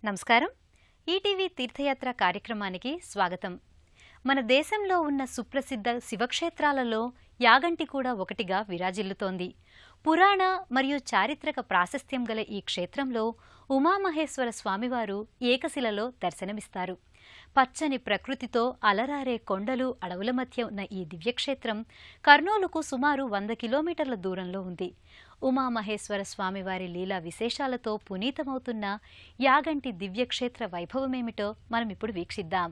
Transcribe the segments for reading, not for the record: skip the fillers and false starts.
నమస్కారం. ఈటీవీ తీర్థయాత్ర కార్యక్రమానికి స్వాగతం. మన దేశంలో ఉన్న సుప్రసిద్ధ శివక్షేత్రాలలో యాగంటి కూడా ఒకటిగా విరాజిల్లుతోంది. పురాణ మరియు చారిత్రక ప్రాశస్త్యం గల ఈ క్షేత్రంలో ఉమామహేశ్వర స్వామివారు ఏకశిలలో దర్శనమిస్తారు. పచ్చని ప్రకృతితో అలరారే కొండలు, అడవుల మధ్య ఉన్న ఈ దివ్యక్షేత్రం కర్నూలుకు సుమారు 100 కిలోమీటర్ల దూరంలో ఉంది. ఉమామహేశ్వర స్వామివారి లీలా విశేషాలతో పునీతమవుతున్న యాగంటి దివ్యక్షేత్ర వైభవమేమిటో మనం ఇప్పుడు వీక్షిద్దాం.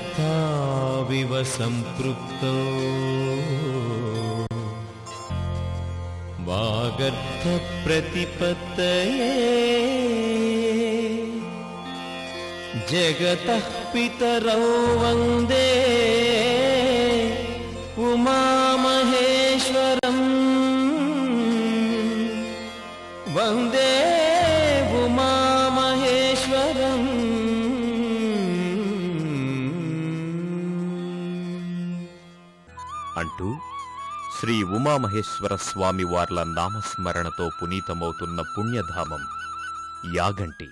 వాగర్ధావివ సంపృక్తో వాగర్ధ ప్రతిపత్తయే జగతః పితరౌ వందే ఉమామహేశ్వరం వందే ఉమామహేశ్వరం. అంటూ శ్రీ ఉమామహేశ్వర స్వామి వార్ల నామస్మరణతో పునీతమవుతున్న పుణ్యధామం యాగంటి.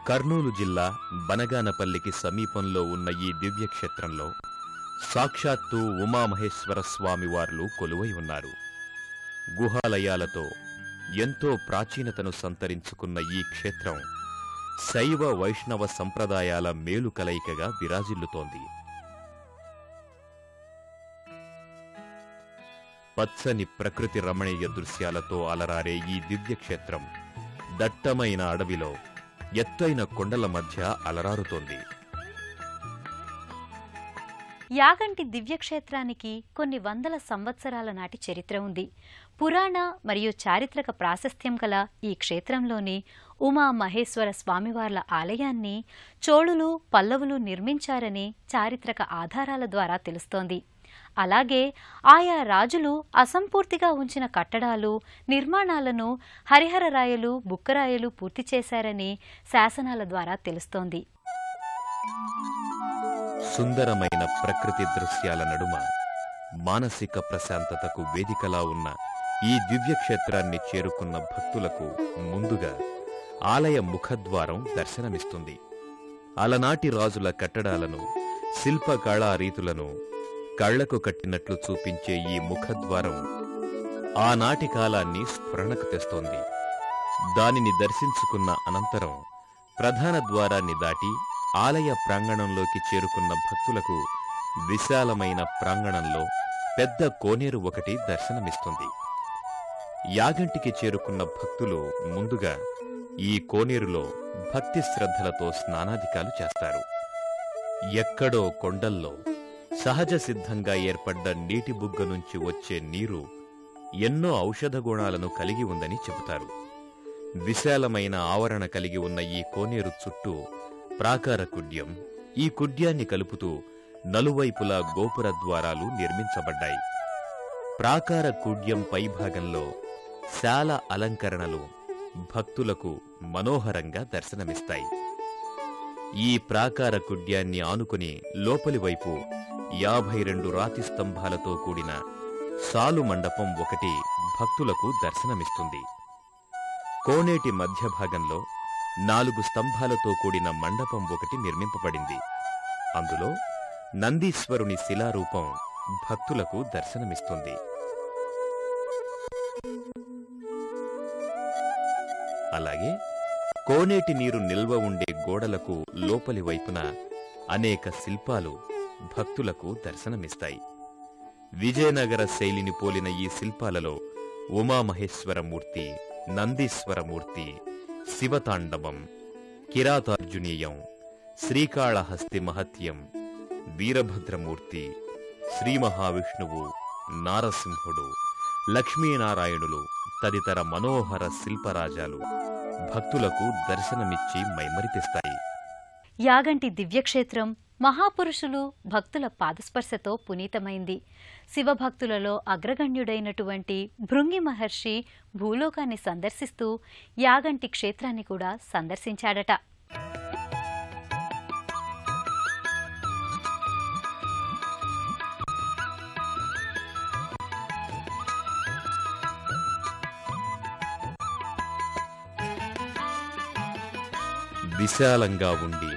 కర్నూలు జిల్లా బనగానపల్లికి సమీపంలో ఉన్న ఈ దివ్యక్షేత్రంలో సాక్షాత్తు ఉమామహేశ్వర స్వామివార్లు కొలువై ఉన్నారు. గుహాలయాలతో ఎంతో ప్రాచీనతను సంతరించుకున్న ఈ క్షేత్రం శైవ వైష్ణవ సంప్రదాయాల మేలు కలయికగా విరాజిల్లుతోంది. పచ్చని ప్రకృతి రమణీయ దృశ్యాలతో అలరారే ఈ దివ్యక్షేత్రం దట్టమైన అడవిలో ఎత్తైన కొండల మధ్య అలరారుతోంది. యాగంటి దివ్యక్షేత్రానికి కొన్ని వందల సంవత్సరాల నాటి చరిత్ర ఉంది. పురాణ మరియు చారిత్రక ప్రాశస్త్యం గల ఈ క్షేత్రంలోని ఉమామహేశ్వర స్వామివార్ల ఆలయాన్ని చోళులు, పల్లవులు నిర్మించారని చారిత్రక ఆధారాల ద్వారా తెలుస్తోంది. అలాగే ఆయా రాజులు అసంపూర్తిగా ఉంచిన కట్టడాలు, నిర్మాణాలను హరిహరరాయలు, బుక్కరాయలు పూర్తి చేశారని శాసనాల ద్వారా తెలుస్తోంది. సుందరమైన ప్రకృతి దృశ్యాల నడుమ మానసిక ప్రశాంతతకు వేదికలా ఉన్న ఈ దివ్యక్షేత్రాన్ని చేరుకున్న భక్తులకు ముందుగా ఆలయ ముఖద్వారం దర్శనమిస్తుంది. అలనాటి రాజుల కట్టడాలను, శిల్పకళా రీతులను కళ్లకు కట్టినట్లు చూపించే ఈ ముఖద్వారం ఆనాటి కాలాన్ని స్ఫురణకు తెస్తోంది. దానిని దర్శించుకున్న అనంతరం ప్రధాన ద్వారాన్ని దాటి ఆలయ ప్రాంగణంలోకి చేరుకున్న భక్తులకు విశాలమైన ప్రాంగణంలో పెద్ద కోనేరు ఒకటి దర్శనమిస్తుంది. యాగంటికి చేరుకున్న భక్తులు ముందుగా ఈ కోనేరులో భక్తి శ్రద్ధలతో స్నానాధికాలు చేస్తారు. ఎక్కడో కొండల్లో సహజ సిద్ధంగా ఏర్పడ్డ నీటి బుగ్గ నుంచి వచ్చే నీరు ఎన్నో ఔషధ గుణాలను కలిగి ఉందని చెబుతారు. విశాలమైన ఆవరణ కలిగి ఉన్న ఈ కోనేరు చుట్టూ ప్రాకార కుడ్యం, ఈ కుడ్యాన్ని కలుపుతూ నలువైపులా గోపుర ద్వారాలు నిర్మించబడ్డాయి. ప్రాకార కుడ్యం పైభాగంలో శాల అలంకరణలు భక్తులకు మనోహరంగా దర్శనమిస్తాయి. ఈ ప్రాకార కుడ్యాన్ని ఆనుకుని లోపలి వైపు 52 రాతి స్తంభాలతో కూడిన సాలు మండపం ఒకటి భక్తులకు దర్శనమిస్తుంది. కోనేటి మధ్య భాగంలో 4 స్తంభాలతో కూడిన మండపం ఒకటి నిర్మింపబడింది. అందులో నందీశ్వరుని శిలారూపం భక్తులకు దర్శనమిస్తుంది. అలాగే కోనేటి నీరు నిల్వ ఉండే గోడలకు లోపలి వైపున అనేక శిల్పాలు భక్తులకు దర్శనమిస్తాయి. విజయనగర శైలిని పోలిన ఈ శిల్పాలలో ఉమామహేశ్వరమూర్తి, నందీశ్వరమూర్తి, శివతాండవం, కిరాతార్జునీయం, శ్రీకాళహస్తి మహత్యం, వీరభద్రమూర్తి, శ్రీ మహావిష్ణువు, నారసింహుడు, లక్ష్మీనారాయణులు తదితర మనోహర శిల్పరాజాలు భక్తులకు దర్శనమిచ్చి మైమరిపిస్తాయి. యాగంటి దివ్యక్షేత్రం మహాపురుషులు భక్తుల పాదస్పర్శతో పునీతమైంది. శివభక్తులలో అగ్రగణ్యుడైనటువంటి భృంగి మహర్షి భూలోకాన్ని సందర్శిస్తూ యాగంటి క్షేత్రాన్ని కూడా సందర్శించాడట. విశాలంగా ఉండి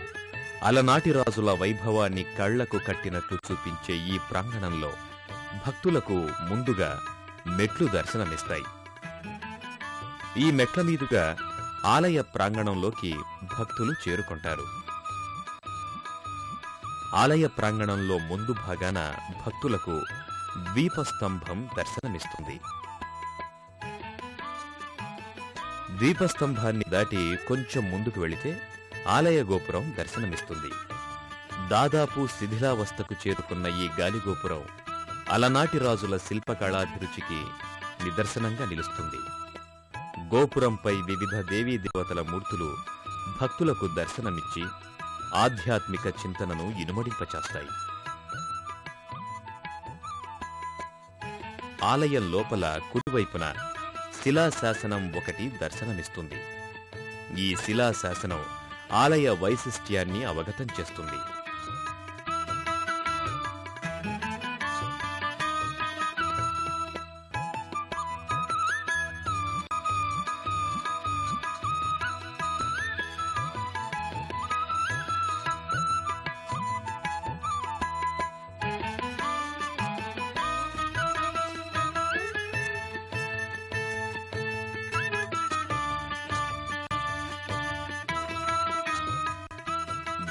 అలనాటి రాజుల వైభవాన్ని కళ్లకు కట్టినట్లు చూపించే ఈ ప్రాంగణంలో భక్తులకు ముందుగా మెట్లు దర్శనమిస్తాయి. ఈ మెట్ల మీదుగా ఆలయ ప్రాంగణంలోకి భక్తులు చేరుకుంటారు. ఆలయ ప్రాంగణంలో ముందు భాగాన భక్తులకు ద్వీపస్తంభం దర్శనమిస్తుంది. ద్వీపస్తంభాన్ని దాటి కొంచెం ముందుకు వెళితే ఆలయ గోపురం దర్శనమిస్తుంది. దాదాపు శిథిలావస్థకు చేరుకున్న ఈ గాలిగోపురం అలనాటి రాజుల శిల్పకళాభిరుచికి నిదర్శనంగా నిలుస్తుంది. గోపురంపై వివిధ దేవీ దేవతల మూర్తులు భక్తులకు దర్శనమిచ్చి ఆధ్యాత్మిక చింతనను ఇనుమడింపచేస్తాయి. ఆలయం లోపల కుడివైపున శిలాశాసనం ఒకటి దర్శనమిస్తుంది. ఈ శిలాశాసనం ఆలయ వైశిష్ట్యాన్ని అవగతం చేస్తుంది.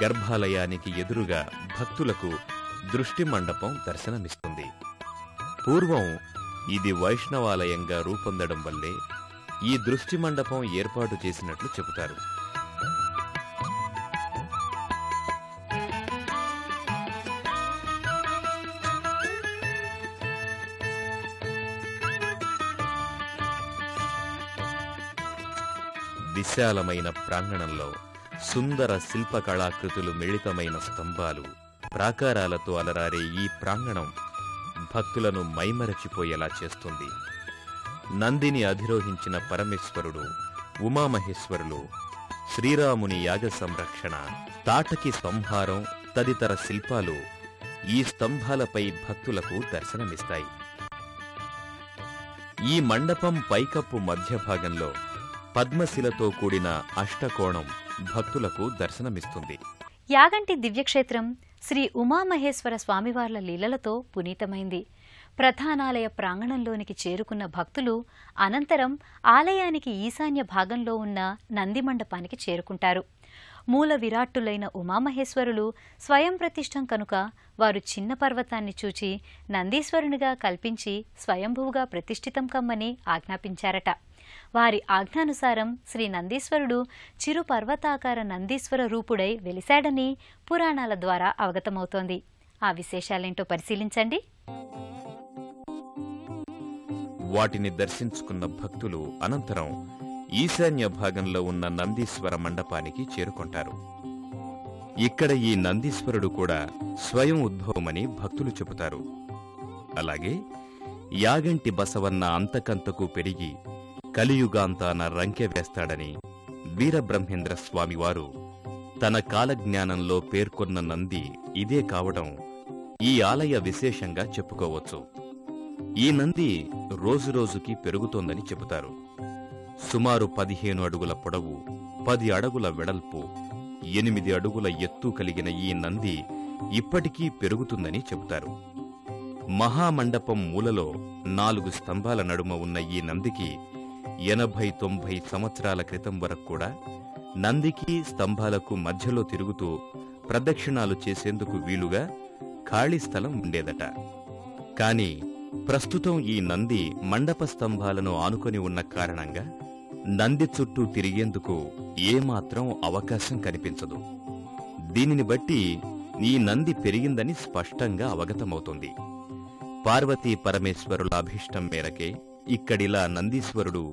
గర్భాలయానికి ఎదురుగా భక్తులకు దృష్టి మండపం దర్శనమిస్తుంది. పూర్వం ఇది వైష్ణవాలయంగా రూపొందడం వల్లే ఈ దృష్టి మండపం ఏర్పాటు చేసినట్లు చెబుతారు. విశాలమైన ప్రాంగణంలో సుందర శిల్పకళాకృతులు మిళితమైన స్తంభాలు, ప్రాకారాలతో అలరారే ఈ ప్రాంగణం భక్తులను మైమరచిపోయేలా చేస్తుంది. నందిని అధిరోహించిన పరమేశ్వరుడు, ఉమామహేశ్వరులు, శ్రీరాముని యాగ సంరక్షణ, తాటకి సంహారం తదితర శిల్పాలు ఈ స్తంభాలపై భక్తులకు దర్శనమిస్తాయి. ఈ మండపం పైకప్పు మధ్య భాగంలో పద్మశిలతో కూడిన అష్టకోణం భక్తులకు దర్శనమిస్తుంది. యాగంటి దివ్యక్షేత్రం శ్రీ ఉమామహేశ్వర స్వామివార్ల లీలలతో పునీతమైంది. ప్రధానాలయ ప్రాంగణంలోనికి చేరుకున్న భక్తులు అనంతరం ఆలయానికి ఈశాన్య భాగంలో ఉన్న నంది మండపానికి చేరుకుంటారు. మూల విరాట్టులైన ఉమామహేశ్వరులు స్వయం ప్రతిష్టం కనుక వారు చిన్న పర్వతాన్ని చూచి నందీశ్వరునిగా కల్పించి స్వయంభువుగా ప్రతిష్ఠితం కమ్మని ఆజ్ఞాపించారట. వారి ఆజ్ఞానుసారం శ్రీ నందీశ్వరుడు చిరు పర్వతాకార నందీశ్వర రూపుడై వెలిశాడని పురాణాల ద్వారా అవగతమవుతోంది. ఆ విశేషాలేంటో పరిశీలించండి. వాటిని దర్శించుకున్న భక్తులు అనంతరం ఈశాన్య భాగంలో ఉన్న నందీశ్వర మండపానికి చేరుకుంటారు. ఇక్కడ ఈ నందీశ్వరుడు కూడా స్వయం ఉద్భవమని భక్తులు చెబుతారు. అలాగే యాగంటి బసవన్న అంతకంతకు పెరిగి కలియుగాంతాన రంకె వేస్తాడని వీరబ్రహ్మేంద్ర స్వామివారు తన కాలజ్ఞానంలో పేర్కొన్న నంది ఇదే కావడం ఈ ఆలయ విశేషంగా చెప్పుకోవచ్చు. ఈ నంది రోజురోజుకి పెరుగుతోందని చెబుతారు. సుమారు 15 అడుగుల పొడవు, 10 అడుగుల వెడల్పు, 8 అడుగుల ఎత్తు కలిగిన ఈ నంది ఇప్పటికీ పెరుగుతుందని చెబుతారు. మహామండపం మూలలో 4 స్తంభాల నడుమ ఉన్న ఈ నందికి 80-90 సంవత్సరాల క్రితం వరకు కూడా నందికి స్తంభాలకు మధ్యలో తిరుగుతూ ప్రదక్షిణాలు చేసేందుకు వీలుగా ఖాళీ స్థలం ఉండేదట. కాని ప్రస్తుతం ఈ నంది మండప స్తంభాలను ఆనుకొని ఉన్న కారణంగా నంది చుట్టూ తిరిగేందుకు ఏమాత్రం అవకాశం కనిపించదు. దీనిని బట్టి ఈ నంది పెరిగిందని స్పష్టంగా అవగతమవుతుంది. పార్వతీ పరమేశ్వరుల అభీష్టం మేరకే ఇక్కడిలా నందీశ్వరుడు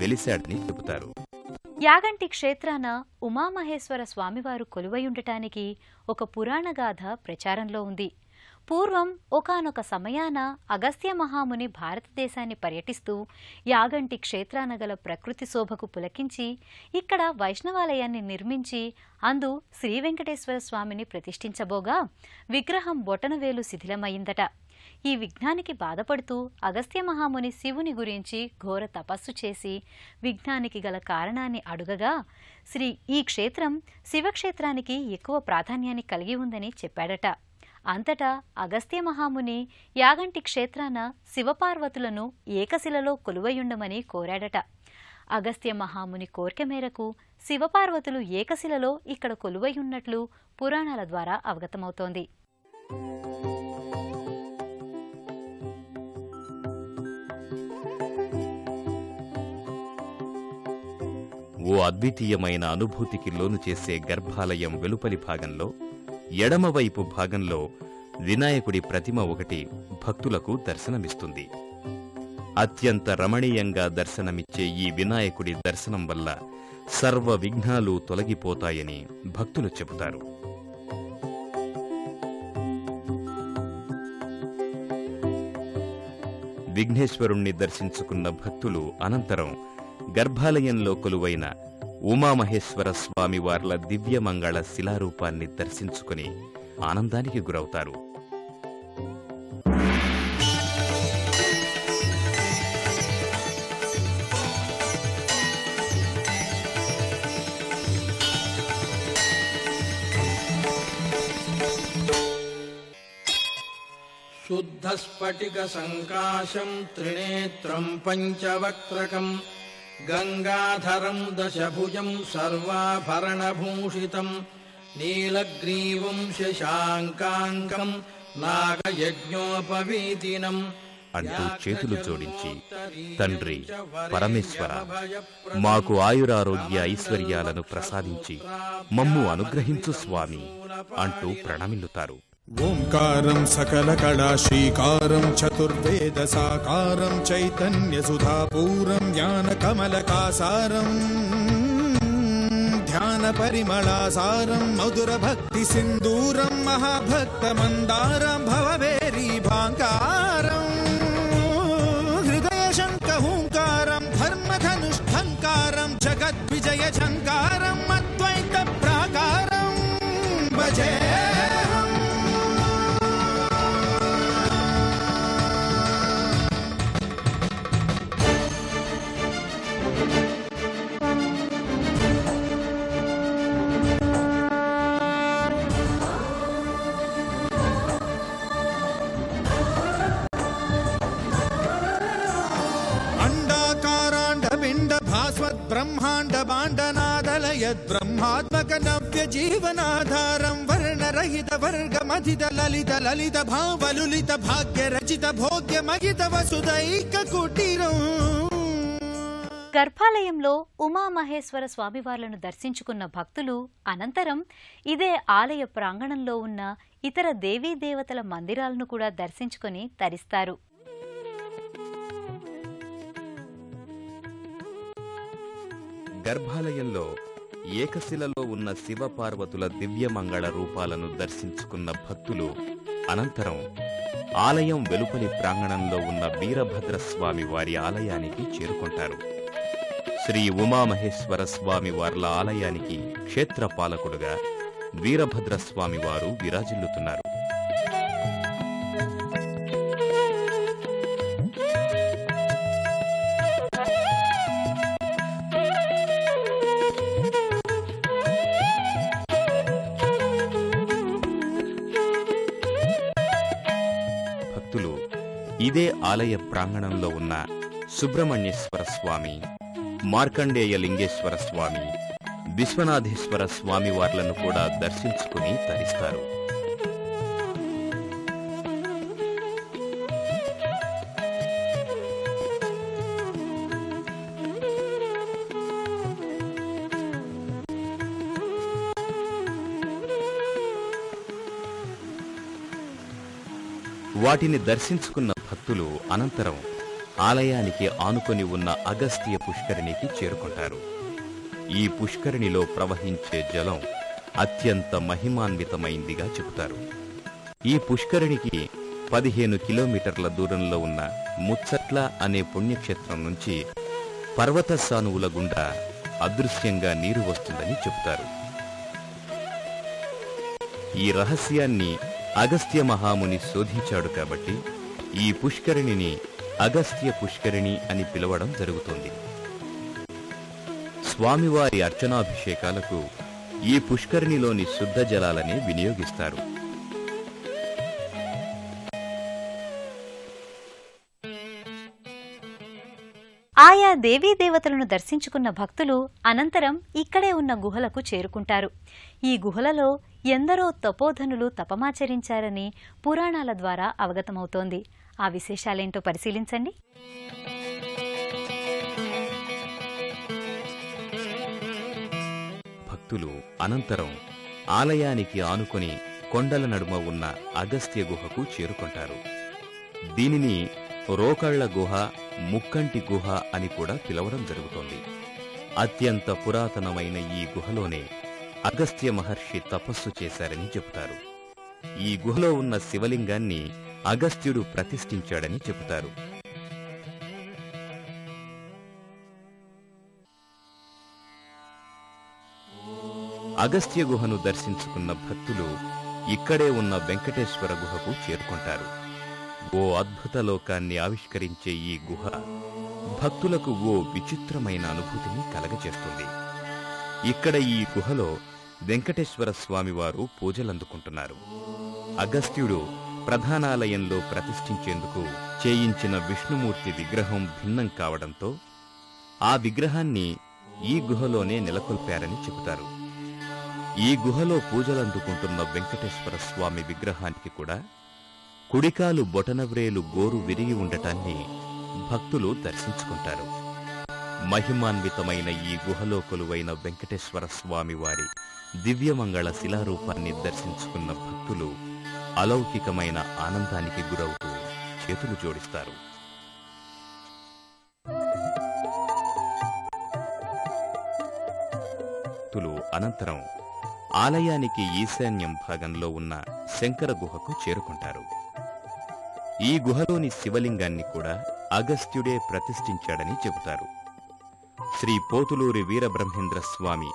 వెలిశాడని చెబుతారు. యాగంటి క్షేత్రాన ఉమామహేశ్వర స్వామివారు కొలువయుండటానికి ఒక పురాణగాథ ప్రచారంలో ఉంది. పూర్వం ఒకానొక సమయాన అగస్త్య మహాముని భారతదేశాన్ని పర్యటిస్తూ యాగంటి క్షేత్రాన గల ప్రకృతి శోభకు పులకించి ఇక్కడ వైష్ణవాలయాన్ని నిర్మించి అందు శ్రీవెంకటేశ్వర స్వామిని ప్రతిష్ఠించబోగా విగ్రహం బొటనవేలు శిథిలమైందట. ఈ విఘ్నానికి బాధపడుతూ అగస్త్య మహాముని శివుని గురించి ఘోర తపస్సు చేసి విఘ్నానికి గల కారణాన్ని అడుగగా ఈ క్షేత్రం శివక్షేత్రానికి ఎక్కువ ప్రాధాన్యాన్ని కలిగి ఉందని చెప్పాడట. అంతటా అగస్త్య మహాముని యాగంటి క్షేత్రాన శివపార్వతులను ఏకశిలలో కొలువయుండమని కోరాడట. అగస్త్య మహాముని కోరిక మేరకు శివపార్వతులు ఏకశిలలో ఇక్కడ కొలువయున్నట్లు పురాణాల ద్వారా అవగతమవుతోంది. ఓ అద్వితీయమైన అనుభూతికి లోను చేసే గర్భాలయం వెలుపలి భాగంలో ఎడమవైపు భాగంలో వినాయకుడి ప్రతిమ ఒకటి భక్తులకు దర్శనమిస్తుంది. అత్యంత రమణీయంగా దర్శనమిచ్చే ఈ వినాయకుడి దర్శనం వల్ల సర్వ విఘ్నాలు తొలగిపోతాయని భక్తులు చెబుతారు. విఘ్నేశ్వరుణ్ణి దర్శించుకున్న భక్తులు అనంతరం గర్భాలయంలో కొలువైన ఉమామహేశ్వర స్వామివార్ల దివ్యమంగళ శిలారూపాన్ని దర్శించుకుని ఆనందానికి గురవుతారు. శుద్ధస్ఫటిక సంకాశం త్రినేత్రం పంచవక్త్రకం గంగాధరం దశభుజం సర్వాభరణభూషితం నీలగ్రీవం శశాంకాంకం నాగయజ్ఞోపవీతినం అంటూ చేతులు జోడించి, తండ్రి పరమేశ్వర, మాకు ఆయురారోగ్య ఐశ్వర్యాలను ప్రసాదించి మమ్ము అనుగ్రహించు స్వామి అంటూ ప్రణమిల్లుతారు. ఓంకారం సకల కళా శ్రీకారం చతుర్వేద సాకారం చైతన్య సుధాపూరం జ్ఞాన కమలకాసారం ధ్యాన పరిమళాసారం మధుర భక్తి సింధూరం మహాభక్త మందారం భవవేరీ భాంకారం హృదయ శంఖ హూంకారం ధర్మధనుష్ఠంకారం జగద్విజయ ఝంకారం అద్వైత ప్రాకారం భజే. బ్రహ్మాండ బాండనాదలయద్ బ్రహ్మాత్మక నవ్య జీవనాధారం వర్ణరహిత వర్గమధిత లలిత లలిత భావలులిత భాగ్య రచిత భోగ్య మగిత వసుదైక కుటీరం. గర్భాలయంలో ఉమామహేశ్వర స్వామివార్లను దర్శించుకున్న భక్తులు అనంతరం ఇదే ఆలయ ప్రాంగణంలో ఉన్న ఇతర దేవీదేవతల మందిరాలను కూడా దర్శించుకుని తరిస్తారు. గర్భాలయంలో ఏకశిలలో ఉన్న శివపార్వతుల దివ్యమంగళ రూపాలను దర్శించుకున్న భక్తులు అనంతరం ఆలయం వెలుపలి ప్రాంగణంలో ఉన్న వీరభద్రస్వామి వారి ఆలయానికి చేరుకుంటారు. శ్రీ ఉమామహేశ్వర స్వామి వార్ల ఆలయానికి క్షేత్రపాలకుడుగా వీరభద్రస్వామి వారు విరాజిల్లుతున్నారు. ఇదే ఆలయ ప్రాంగణంలో ఉన్న సుబ్రహ్మణ్యేశ్వర స్వామి, మార్కండేయ లింగేశ్వర స్వామి, విశ్వనాథేశ్వర స్వామి వార్లను కూడా దర్శించుకుని తరిస్తారు. వాటిని దర్శించుకున్న భక్తులు అనంతరం ఆలయానికి ఆనుకొని ఉన్న అగస్త్య పుష్కరిణికి చేరుకుంటారు. ఈ పుష్కరిణిలో ప్రవహించే జలం అత్యంత మహిమాన్వితమైందిగా చెబుతారు. ఈ పుష్కరిణికి 15 కిలోమీటర్ల దూరంలో ఉన్న ముచ్చట్ల అనే పుణ్యక్షేత్రం నుంచి పర్వత సానువుల గుండా అదృశ్యంగా నీరు వస్తుందని చెబుతారు. ఈ రహస్యాన్ని అగస్త్య మహాముని శోధించాడు కాబట్టి ఈ పుష్కరిణిని అగస్త్య పుష్కరిణి అని పిలవడం జరుగుతోంది. స్వామివారి అర్చనాభిషేకాలకు ఈ పుష్కరిణిలోని శుద్ధ జలాలనే వినియోగిస్తారు. ఆయా దేవీదేవతలను దర్శించుకున్న భక్తులు అనంతరం ఇక్కడే ఉన్న గుహలకు చేరుకుంటారు. ఈ గుహలలో ఎందరో తపోధనులు తపమాచరించారని పురాణాల ద్వారా అవగతమవుతోంది. ఆ విశేషాలేంటో పరిశీలించండి. భక్తులు అనంతరం ఆలయానికి ఆనుకొని కొండల నడుమ ఉన్న అగస్త్య గుహకు చేరుకుంటారు. దీనిని రోకళ్ల గుహ, ముక్కంటి గుహ అని కూడా పిలవడం జరుగుతోంది. అత్యంత పురాతనమైన ఈ గుహలోనే అగస్త్య మహర్షి తపస్సు చేశారని చెబుతారు. ఈ గుహలో ఉన్న శివలింగాన్ని అగస్త్యుడు ప్రతిష్ఠించాడని చెబుతారు. అగస్త్య గుహను దర్శించుకున్న భక్తులు ఇక్కడే ఉన్న వెంకటేశ్వర గుహకు చేరుకుంటారు. ఓ అద్భుత లోకాన్ని ఆవిష్కరించే ఈ గుహ భక్తులకు ఓ విచిత్రమైన అనుభూతిని కలగజేస్తుంది. ఇక్కడ ఈ గుహలో వెంకటేశ్వర స్వామివారు పూజలందుకుంటున్నారు. అగస్త్యుడు ప్రధానాలయంలో ప్రతిష్ఠించేందుకు చేయించిన విష్ణుమూర్తి విగ్రహం భిన్నం కావడంతో ఆ విగ్రహాన్ని ఈ గుహలోనే నెలకొల్పారని చెబుతారు. ఈ గుహలో పూజలందుకుంటున్న వెంకటేశ్వర స్వామి విగ్రహానికి కూడా కుడికాలు బొటనవ్రేలు గోరు విరిగి ఉండటాన్ని భక్తులు దర్శించుకుంటారు. మహిమాన్వితమైన ఈ గుహలో కొలువైన వెంకటేశ్వర స్వామివారి దివ్యమంగళ శిలారూపాన్ని దర్శించుకున్న భక్తులు అలౌకికమైన ఆనందానికి గురవుతూ చేతులు జోడిస్తారు. భక్తులు అనంతరం ఆలయానికి ఈశాన్యం భాగంలో ఉన్న శంకర గుహకు చేరుకుంటారు. ఈ గుహలోని శివలింగాన్ని కూడా అగస్త్యుడే ప్రతిష్ఠించాడని చెబుతారు. శ్రీ పోతులూరి వీరబ్రహ్మేంద్ర స్వామి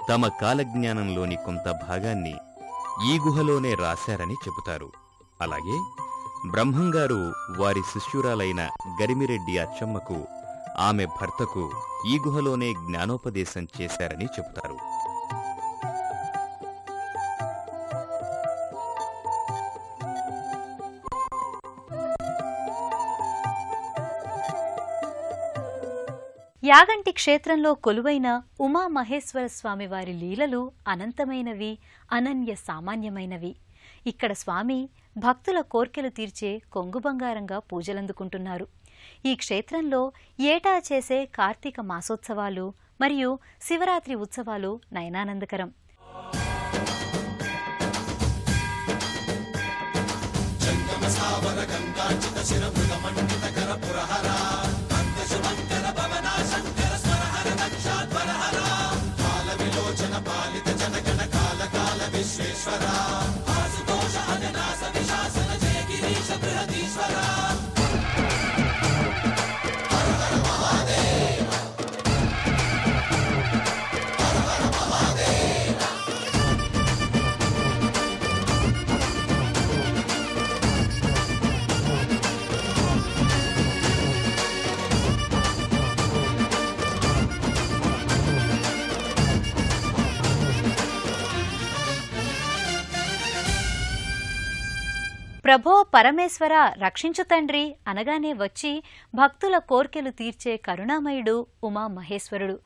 తమ కాలజ్ఞానంలోని కొంత భాగాన్ని ఈ గుహలోనే రాశారని చెబుతారు. అలాగే బ్రహ్మంగారు వారి శిష్యురాలైన గరిమిరెడ్డి అచ్చమ్మకు, ఆమె భర్తకు ఈ గుహలోనే జ్ఞానోపదేశం చేశారని చెబుతారు. యాగంటి క్షేత్రంలో కొలువైన ఉమామహేశ్వర స్వామివారి లీలలు అనంతమైనవి, అనన్య సామాన్యమైనవి. ఇక్కడ స్వామి భక్తుల కోర్కెలు తీర్చే కొంగు బంగారంగా పూజలందుకుంటున్నారు. ఈ క్షేత్రంలో ఏటా చేసే కార్తీక మాసోత్సవాలు మరియు శివరాత్రి ఉత్సవాలు నయనానందకరం. ప్రభో పరమేశ్వర రక్షించు తండ్రి అనగానే వచ్చి భక్తుల కోర్కెలు తీర్చే కరుణామయుడు ఉమామహేశ్వరుడు.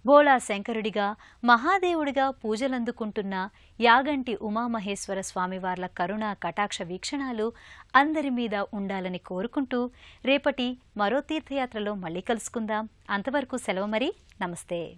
భోళా శంకరుడిగా, మహాదేవుడిగా పూజలందుకుంటున్న యాగంటి ఉమామహేశ్వర స్వామివార్ల కరుణ కటాక్ష వీక్షణాలు అందరి మీద ఉండాలని కోరుకుంటూ రేపటి మరో తీర్థయాత్రలో మళ్ళీ కలుసుకుందాం. అంతవరకు సెలవు మరి. నమస్తే.